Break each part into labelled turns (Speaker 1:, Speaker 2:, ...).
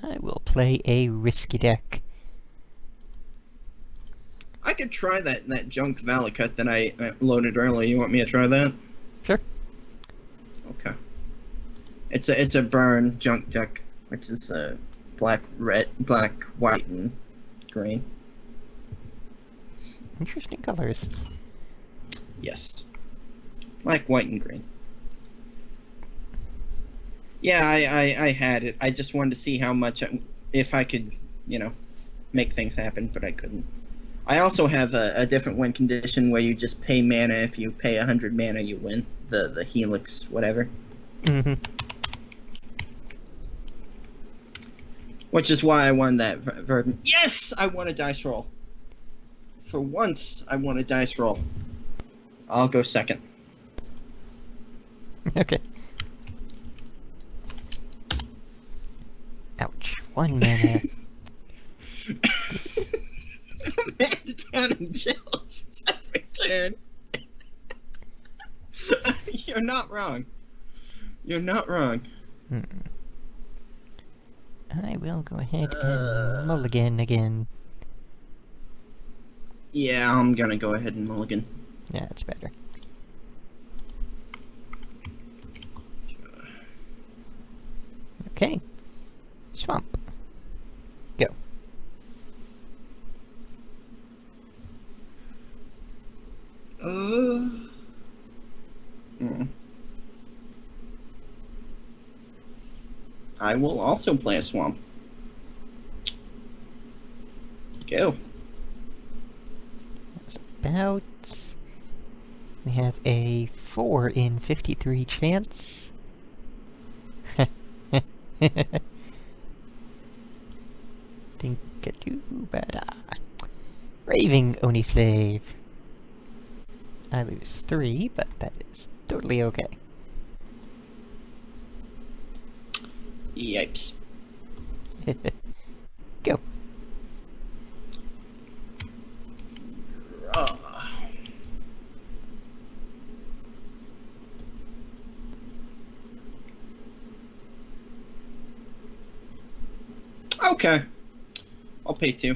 Speaker 1: I will play a risky deck.
Speaker 2: I could try that Junk Valakut that I loaded earlier. You want me to try that?
Speaker 1: Sure.
Speaker 2: Okay. It's a burn junk deck, which is black, white, and green.
Speaker 1: Interesting colors.
Speaker 2: Yes. Black, white, and green. Yeah, I had it. I just wanted to see how much, if I could, make things happen, but I couldn't. I also have a different win condition where you just pay mana. If you pay 100 mana, you win. The Helix, whatever.
Speaker 1: Mm-hmm.
Speaker 2: Which is why I won that verb. Yes! I won a dice roll. For once, I won a dice roll. I'll go second.
Speaker 1: Okay. Ouch. 1 mana.
Speaker 2: Man down in jail every turn. You're not wrong. You're not wrong.
Speaker 1: I will go ahead and mulligan again.
Speaker 2: Yeah, I'm gonna go ahead and mulligan.
Speaker 1: Yeah, it's better. Okay. Swamp. Go.
Speaker 2: I will also play a swamp. Go.
Speaker 1: That's about... We have a 4 in 53 chance. Think you better. Raving Oni Slave. I lose 3, but that is totally okay.
Speaker 2: Yipes.
Speaker 1: Go.
Speaker 2: Okay. I'll pay 2.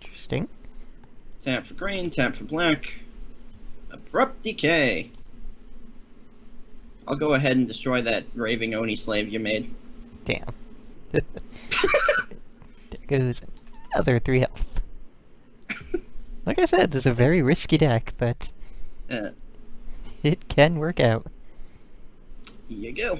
Speaker 1: Interesting.
Speaker 2: Tap for green, tap for black. Abrupt decay. I'll go ahead and destroy that raving Oni slave you made.
Speaker 1: Damn. There goes another 3 health. Like I said, this is a very risky deck, but it can work out.
Speaker 2: Here you go.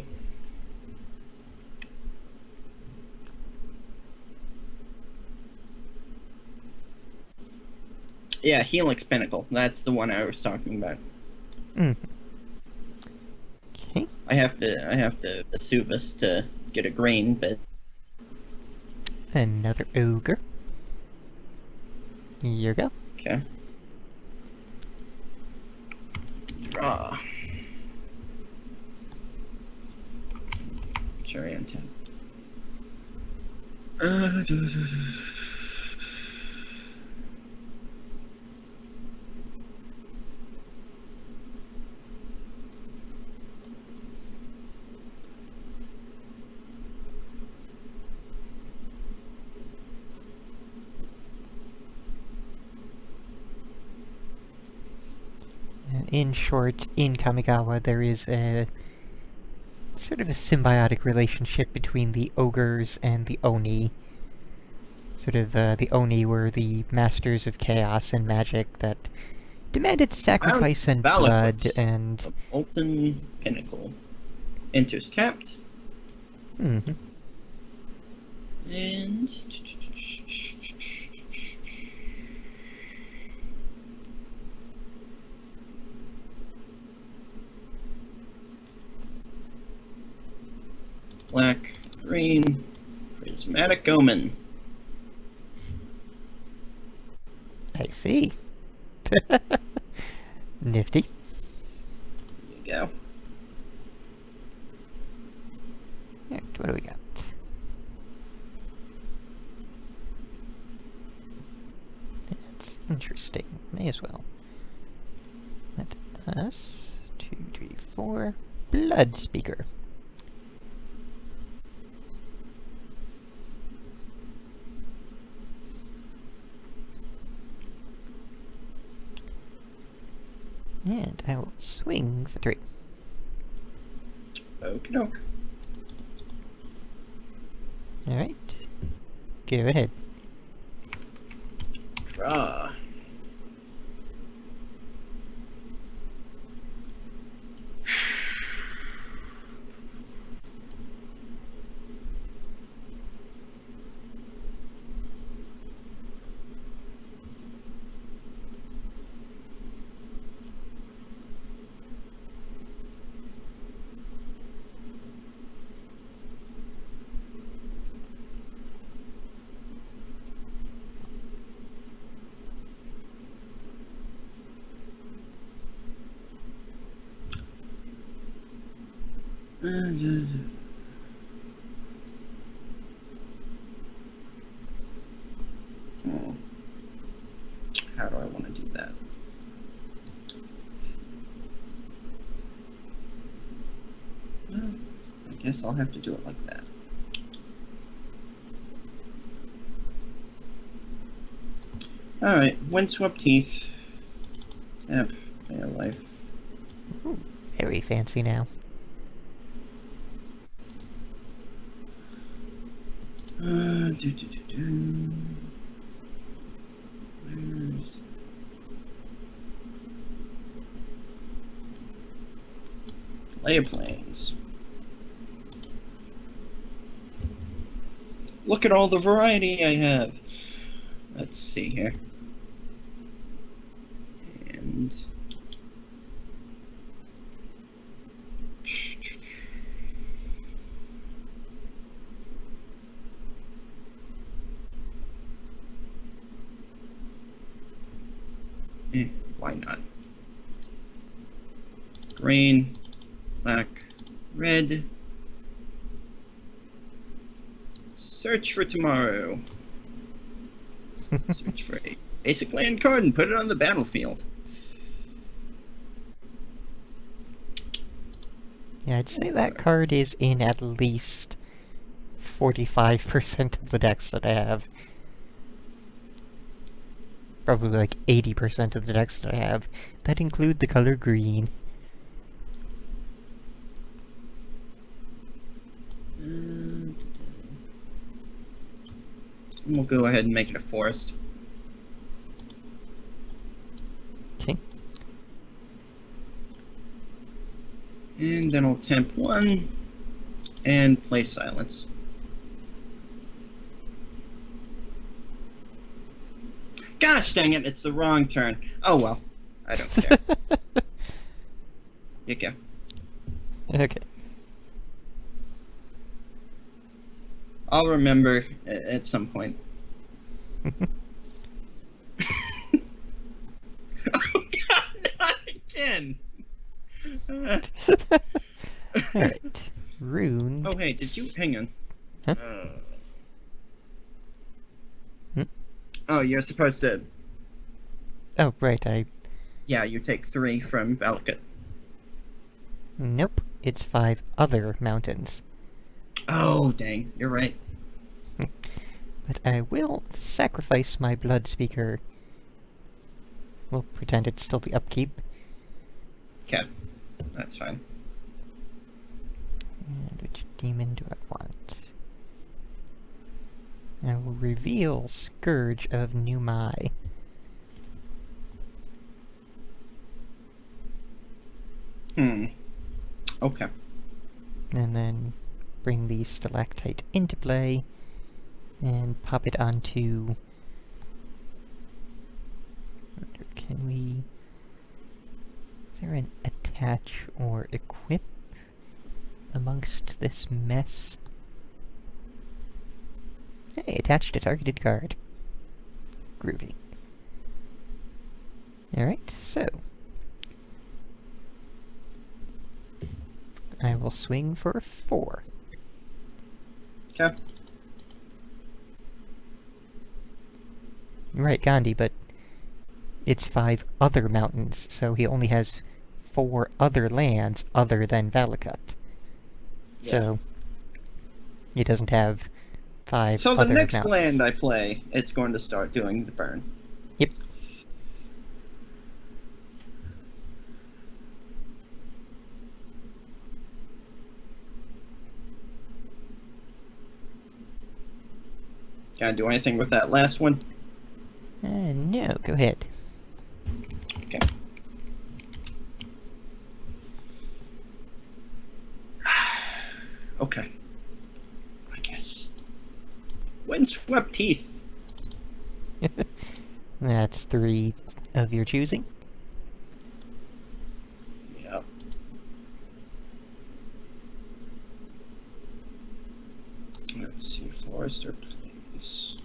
Speaker 2: Yeah, Helix Pinnacle. That's the one I was talking about.
Speaker 1: Okay.
Speaker 2: I have to Vesuvius to get a green, but
Speaker 1: Another ogre. Here you go.
Speaker 2: okay. Draw. Cherry on tap.
Speaker 1: In short, in Kamigawa there is a sort of a symbiotic relationship between the ogres and the Oni. Sort of, the Oni were the masters of chaos and magic that demanded sacrifice and blood, and...
Speaker 2: The Molten Pinnacle. Enters tapped.
Speaker 1: Mm-hmm.
Speaker 2: And... black, green, prismatic omen.
Speaker 1: I see. Nifty.
Speaker 2: There you go.
Speaker 1: Right, what do we got? That's interesting. May as well. Let us 2, 3, 4. Blood Speaker. And I will swing for 3.
Speaker 2: Okie doke.
Speaker 1: Alright. Go ahead.
Speaker 2: Draw. Oh. How do I want to do that? Well, I guess I'll have to do it like that. Alright, Windswept Teeth. Tap, pay a life.
Speaker 1: Ooh, very fancy now.
Speaker 2: Where's... Layer planes. Look at all the variety I have. Let's see here. And... why not? Green, black, red. Search for tomorrow. Search for a basic land card and put it on the battlefield.
Speaker 1: Yeah, I'd say that card is in at least 45% of the decks that I have. Probably like 80% of the decks that I have. That include the color green.
Speaker 2: We'll go ahead and make it a forest.
Speaker 1: Okay.
Speaker 2: And then I'll temp 1 and play silence. Gosh dang it, it's the wrong turn. Oh well, I don't care. You go.
Speaker 1: Okay.
Speaker 2: I'll remember at some point. Oh god, not again!
Speaker 1: Alright. Rune.
Speaker 2: Oh hey, did you... hang on.
Speaker 1: Huh?
Speaker 2: Oh, you're supposed to...
Speaker 1: Oh, right,
Speaker 2: Yeah, you take 3 from Valakut.
Speaker 1: Nope. It's 5 other mountains.
Speaker 2: Oh, dang, you're right.
Speaker 1: But I will sacrifice my Blood Speaker. We'll pretend it's still the upkeep.
Speaker 2: Okay, that's fine.
Speaker 1: And which demon do I want? I will reveal Scourge of Uiae.
Speaker 2: Okay.
Speaker 1: And then bring the stalactite into play and pop it onto... Can we... Is there an attach or equip amongst this mess? Hey, attached to targeted card. Groovy. Alright, so... I will swing for 4.
Speaker 2: Okay.
Speaker 1: Right, Gandhi, but it's 5 other mountains, so he only has 4 other lands other than Valakut.
Speaker 2: Yeah.
Speaker 1: So, he doesn't have 5
Speaker 2: So the
Speaker 1: other
Speaker 2: next
Speaker 1: mountains.
Speaker 2: land I play, it's going to start doing the burn.
Speaker 1: Yep.
Speaker 2: Can I do anything with that last one?
Speaker 1: No, go ahead.
Speaker 2: Okay. Okay. I guess. Windswept teeth.
Speaker 1: That's 3 of your choosing.
Speaker 2: Yep. Let's see, forest or plains.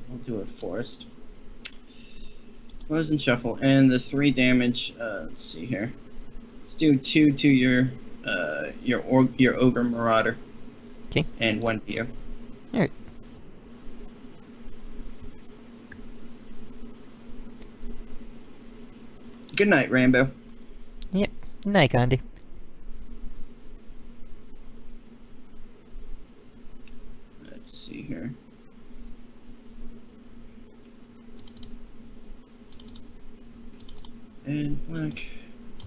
Speaker 2: We'll do it forest. Close and shuffle, and the 3 damage. Let's see here. Let's do 2 to your ogre marauder.
Speaker 1: Okay.
Speaker 2: And 1 to you.
Speaker 1: Alright.
Speaker 2: Good night, Rambo.
Speaker 1: Yep. Night, Gandhi.
Speaker 2: Let's see here. And black.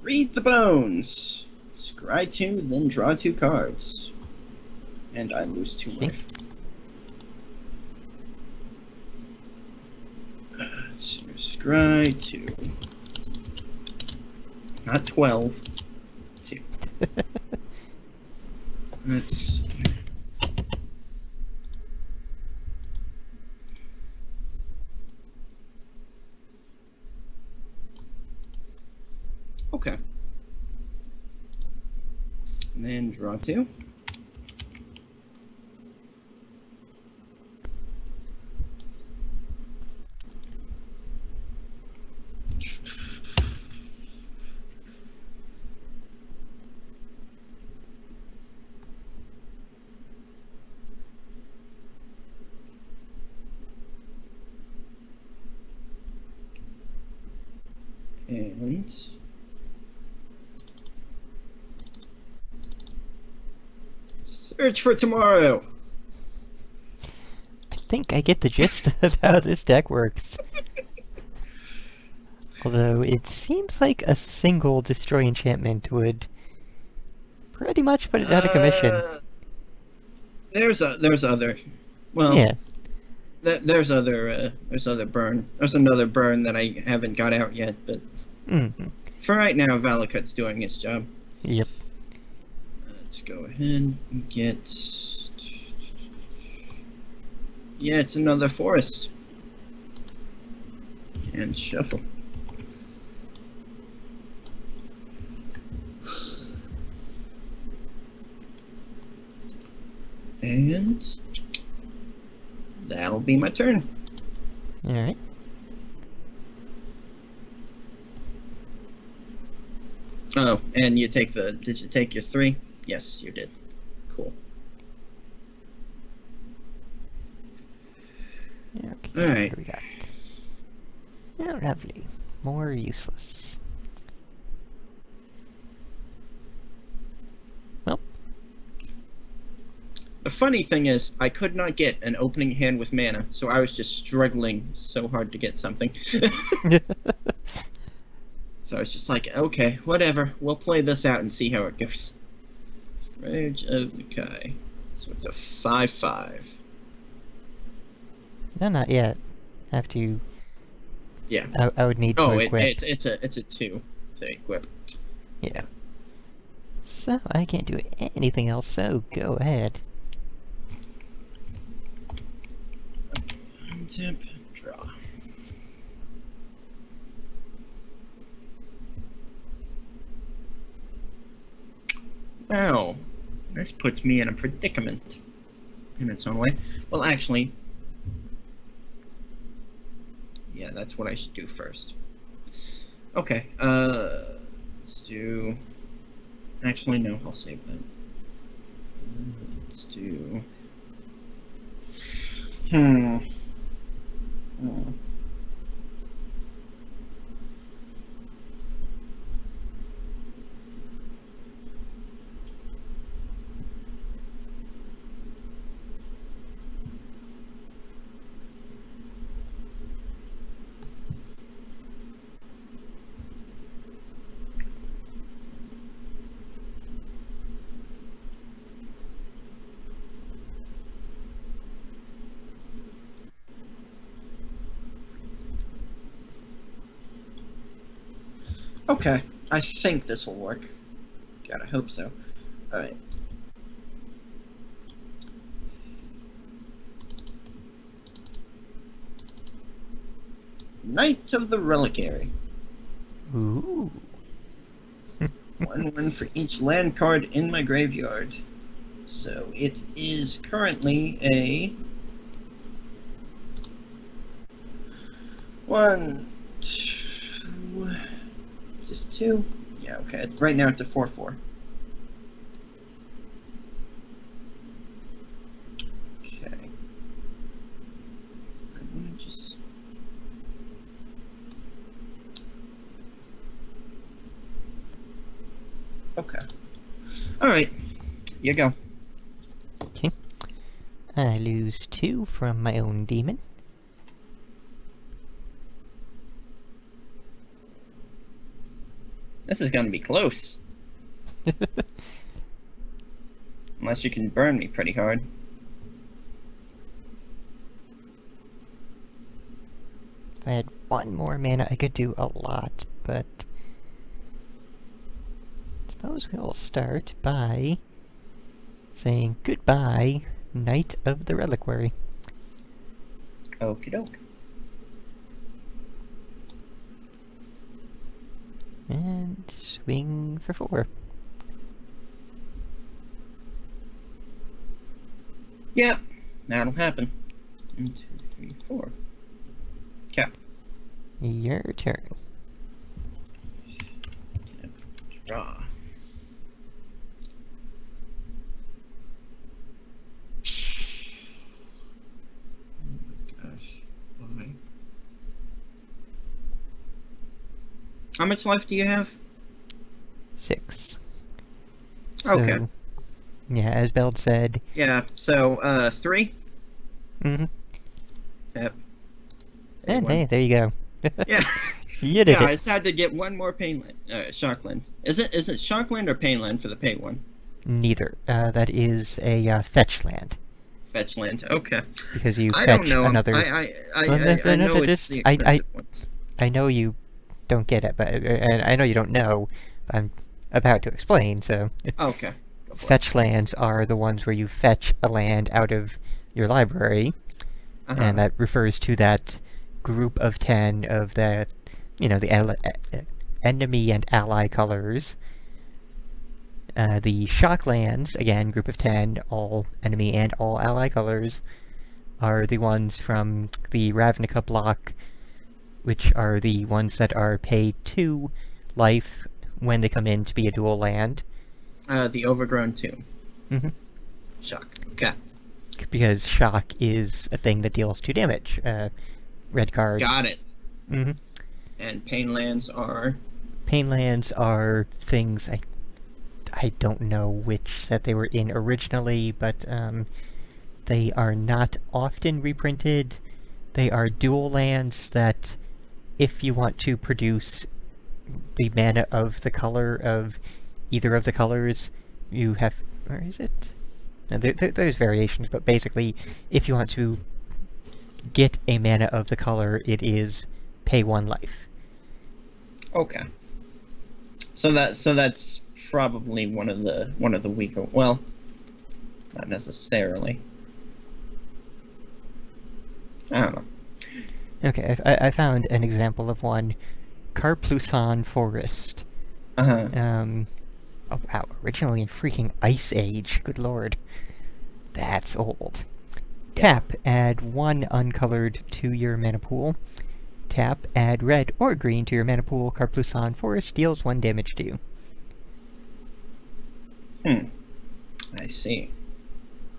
Speaker 2: Read the bones. Scry 2, then draw 2 cards. And I lose 2 life. Let's see here. Scry 2. Not 12. Let's see. Let's see. Okay. And then draw 2. And search for tomorrow.
Speaker 1: I think I get the gist of how this deck works. Although, it seems like a single Destroy Enchantment would pretty much put it out of commission.
Speaker 2: There's other. Well,
Speaker 1: Yeah.
Speaker 2: There's other burn. There's another burn that I haven't got out yet, but for right now, Valakut's doing his job.
Speaker 1: Yep.
Speaker 2: Let's go ahead and get. Yeah, it's another forest. And shuffle. And that'll be my turn.
Speaker 1: Alright.
Speaker 2: Oh, and you take the. Did you take your 3? Yes, you did. Cool.
Speaker 1: Okay,
Speaker 2: Alright.
Speaker 1: what do we got? Oh, lovely. More useless. Well.
Speaker 2: The funny thing is, I could not get an opening hand with mana, so I was just struggling so hard to get something. So I was just like, okay, whatever. We'll play this out and see how it goes. Scourge of Uiae. So it's a 5/5.
Speaker 1: No, not yet. I have to...
Speaker 2: Yeah.
Speaker 1: I would need to equip.
Speaker 2: It's a 2 to equip.
Speaker 1: Yeah. So, I can't do anything else, so go ahead.
Speaker 2: Untap, draw. Wow. This puts me in a predicament. In its own way. Well, actually... Yeah, that's what I should do first. Okay, let's do... Actually, no, I'll save that. Let's do... Oh. Okay, I think this will work. God, I hope so. Alright. Knight of the Reliquary.
Speaker 1: Ooh.
Speaker 2: 1/1 for each land card in my graveyard. So it is currently a 1, 2, just 2. Yeah, okay. Right now it's a 4/4. Okay. I'm gonna just. Okay. Alright. You go.
Speaker 1: Okay. I lose 2 from my own demon.
Speaker 2: This is gonna be close. Unless you can burn me pretty hard.
Speaker 1: If I had 1 more mana, I could do a lot, but... Suppose we'll start by saying goodbye, Knight of the Reliquary.
Speaker 2: Okie doke.
Speaker 1: And swing for 4.
Speaker 2: Yep, that'll happen. 1, 2, 3, 4. Cap.
Speaker 1: Your turn.
Speaker 2: Draw. Oh my gosh. Why? How much life do you have?
Speaker 1: 6.
Speaker 2: Okay.
Speaker 1: So, yeah, as Beld said...
Speaker 2: Yeah, so, 3?
Speaker 1: Mm-hmm.
Speaker 2: Yep.
Speaker 1: And hey, there you go.
Speaker 2: Yeah.
Speaker 1: You did
Speaker 2: Yeah, I
Speaker 1: it.
Speaker 2: just had to get one more Shockland. Is it Shockland or Painland for the pay one?
Speaker 1: Neither. That is a fetch land.
Speaker 2: Fetch land. Okay.
Speaker 1: Because you
Speaker 2: I
Speaker 1: fetch
Speaker 2: don't know.
Speaker 1: another...
Speaker 2: I know it's the expensive ones.
Speaker 1: I know you don't get it, but and I know you don't know, but I'm about to explain, so...
Speaker 2: Okay. Go for it.
Speaker 1: Fetch lands are the ones where you fetch a land out of your library, and that refers to that group of 10 of the, you know, the enemy and ally colors. The shock lands, again, group of 10, all enemy and all ally colors, are the ones from the Ravnica block, which are the ones that are paid 2 life when they come in to be a dual land.
Speaker 2: The Overgrown Tomb.
Speaker 1: Mm-hmm.
Speaker 2: Shock. Okay.
Speaker 1: Because shock is a thing that deals 2 damage. Red card.
Speaker 2: Got it.
Speaker 1: Mm-hmm.
Speaker 2: And Painlands are...
Speaker 1: Painlands are things I don't know which set they were in originally, but they are not often reprinted. They are dual lands that, if you want to produce the mana of the color of either of the colors, you have... Where is it? No, there's variations, but basically, if you want to get a mana of the color, it is pay 1 life.
Speaker 2: Okay. So that's probably one of the weaker. Well, not necessarily. I don't know.
Speaker 1: Okay, I found an example of one. Karplusan Forest.
Speaker 2: Uh-huh.
Speaker 1: Oh wow, originally in freaking Ice Age, good lord. That's old. Tap, add 1 uncolored to your mana pool. Tap, add red or green to your mana pool. Karplusan Forest deals 1 damage to you.
Speaker 2: I see.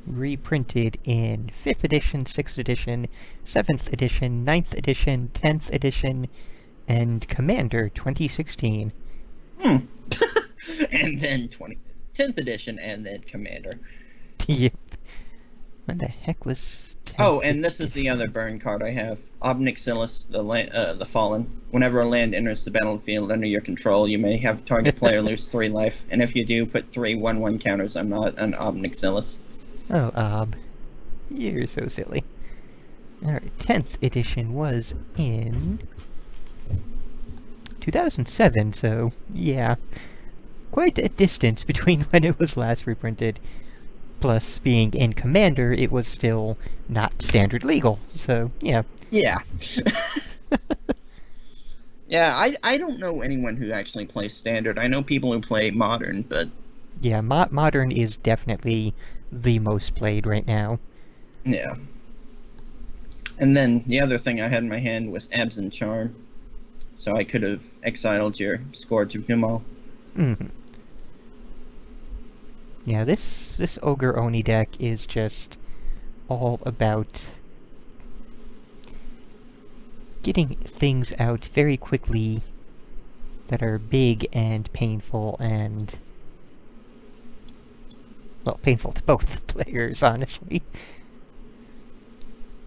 Speaker 1: Reprinted in 5th edition, 6th edition, 7th edition, 9th edition, 10th edition, and Commander 2016.
Speaker 2: And then 10th edition, and then Commander.
Speaker 1: Yep. When the heck was...
Speaker 2: Oh, and this is the other burn card I have. Obnixilis, the Fallen. Whenever a land enters the battlefield under your control, you may have target player lose 3 life, and if you do, put 3 1/1 counters on Obnixilis.
Speaker 1: Oh, you're so silly. Alright, 10th edition was in 2007, so yeah, quite a distance between when it was last reprinted. Plus, being in Commander, it was still not standard legal, so yeah.
Speaker 2: Yeah. Yeah, I don't know anyone who actually plays Standard. I know people who play Modern, but...
Speaker 1: Yeah, Modern is definitely the most played right now.
Speaker 2: Yeah. And then the other thing I had in my hand was Absent Charm. So I could have exiled your Scourge of Gumal.
Speaker 1: Mm-hmm. Yeah, this Ogre Oni deck is just all about getting things out very quickly that are big and painful and... well, painful to both players, honestly.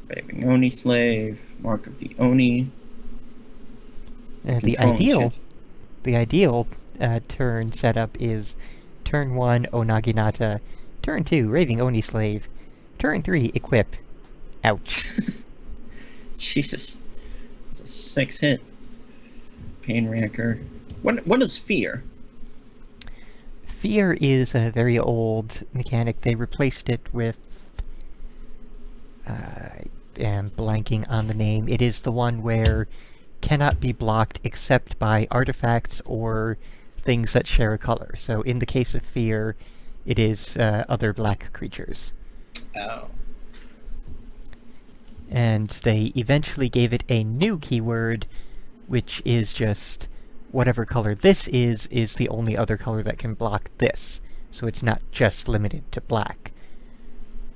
Speaker 2: Raving Oni Slave, Mark of the Oni.
Speaker 1: The ideal turn setup is turn 1 Onaginata, turn 2 Raving Oni Slave, turn 3 Equip. Ouch.
Speaker 2: Jesus. It's a 6-hit. Pain Racker. What is Fear?
Speaker 1: Fear is a very old mechanic. They replaced it with... I am blanking on the name. It is the one where cannot be blocked except by artifacts or things that share a color. So in the case of Fear, it is other black creatures.
Speaker 2: Oh.
Speaker 1: And they eventually gave it a new keyword, which is just whatever color this is the only other color that can block this. So it's not just limited to black.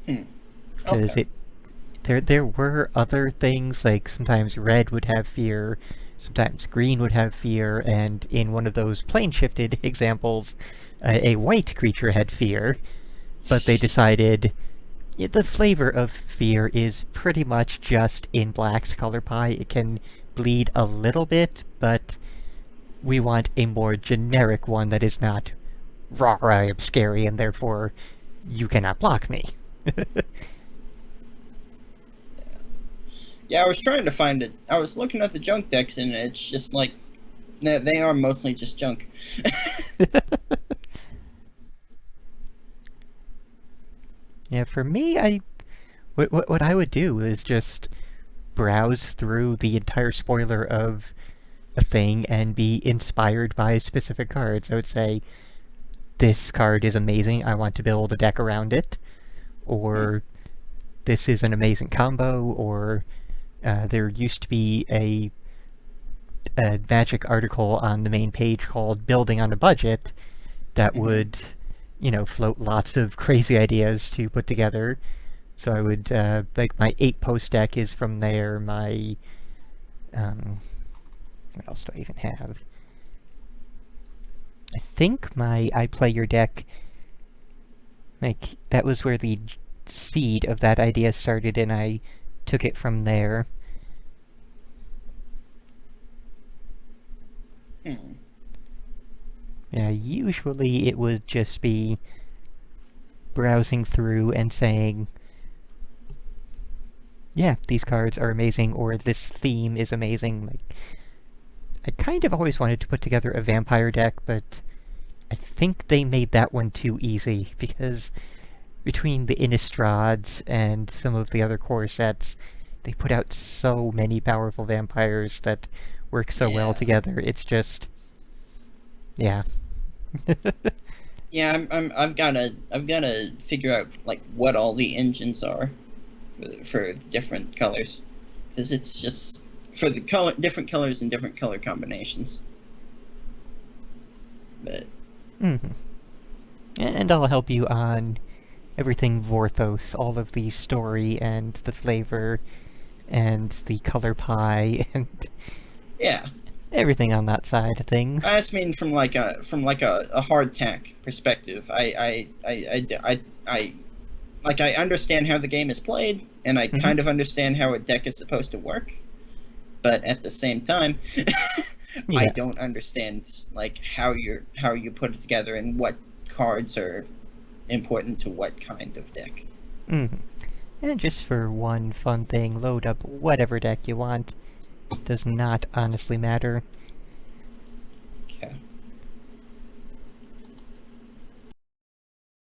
Speaker 1: Because
Speaker 2: Okay.
Speaker 1: there were other things, like sometimes red would have Fear, sometimes green would have Fear, and in one of those plane-shifted examples, a white creature had Fear, but they decided the flavor of Fear is pretty much just in black's color pie. It can bleed a little bit, but we want a more generic one that is not raw, I am scary, and therefore you cannot block me.
Speaker 2: Yeah, I was trying to find it. I was looking at the junk decks, and it's just like... they are mostly just junk.
Speaker 1: Yeah, for me, what I would do is just browse through the entire spoiler of a thing and be inspired by specific cards. I would say, this card is amazing, I want to build a deck around it, or this is an amazing combo, or there used to be a Magic article on the main page called Building on a Budget that would, float lots of crazy ideas to put together. So I would, like, my 8-post deck is from there, my, what else do I even have? I think my I Play Your deck, like, that was where the seed of that idea started, and I took it from there. Yeah, usually it would just be browsing through and saying, yeah, these cards are amazing, or this theme is amazing. Like, I kind of always wanted to put together a vampire deck, but I think they made that one too easy, because between the Innistrades and some of the other core sets, they put out so many powerful vampires that work so well together. It's just... yeah.
Speaker 2: Yeah, I've gotta figure out like what all the engines are for the different colors, because it's just for the different colors and different color combinations. But
Speaker 1: And I'll help you on everything Vorthos, all of the story and the flavor and the color pie and
Speaker 2: yeah,
Speaker 1: everything on that side of things.
Speaker 2: I just mean from like a hard tack perspective. I understand how the game is played, and I kind of understand how a deck is supposed to work, but at the same time, I don't understand like how you put it together and what cards are important to what kind of deck.
Speaker 1: And just for one fun thing, load up whatever deck you want. Does not honestly matter.
Speaker 2: Yeah.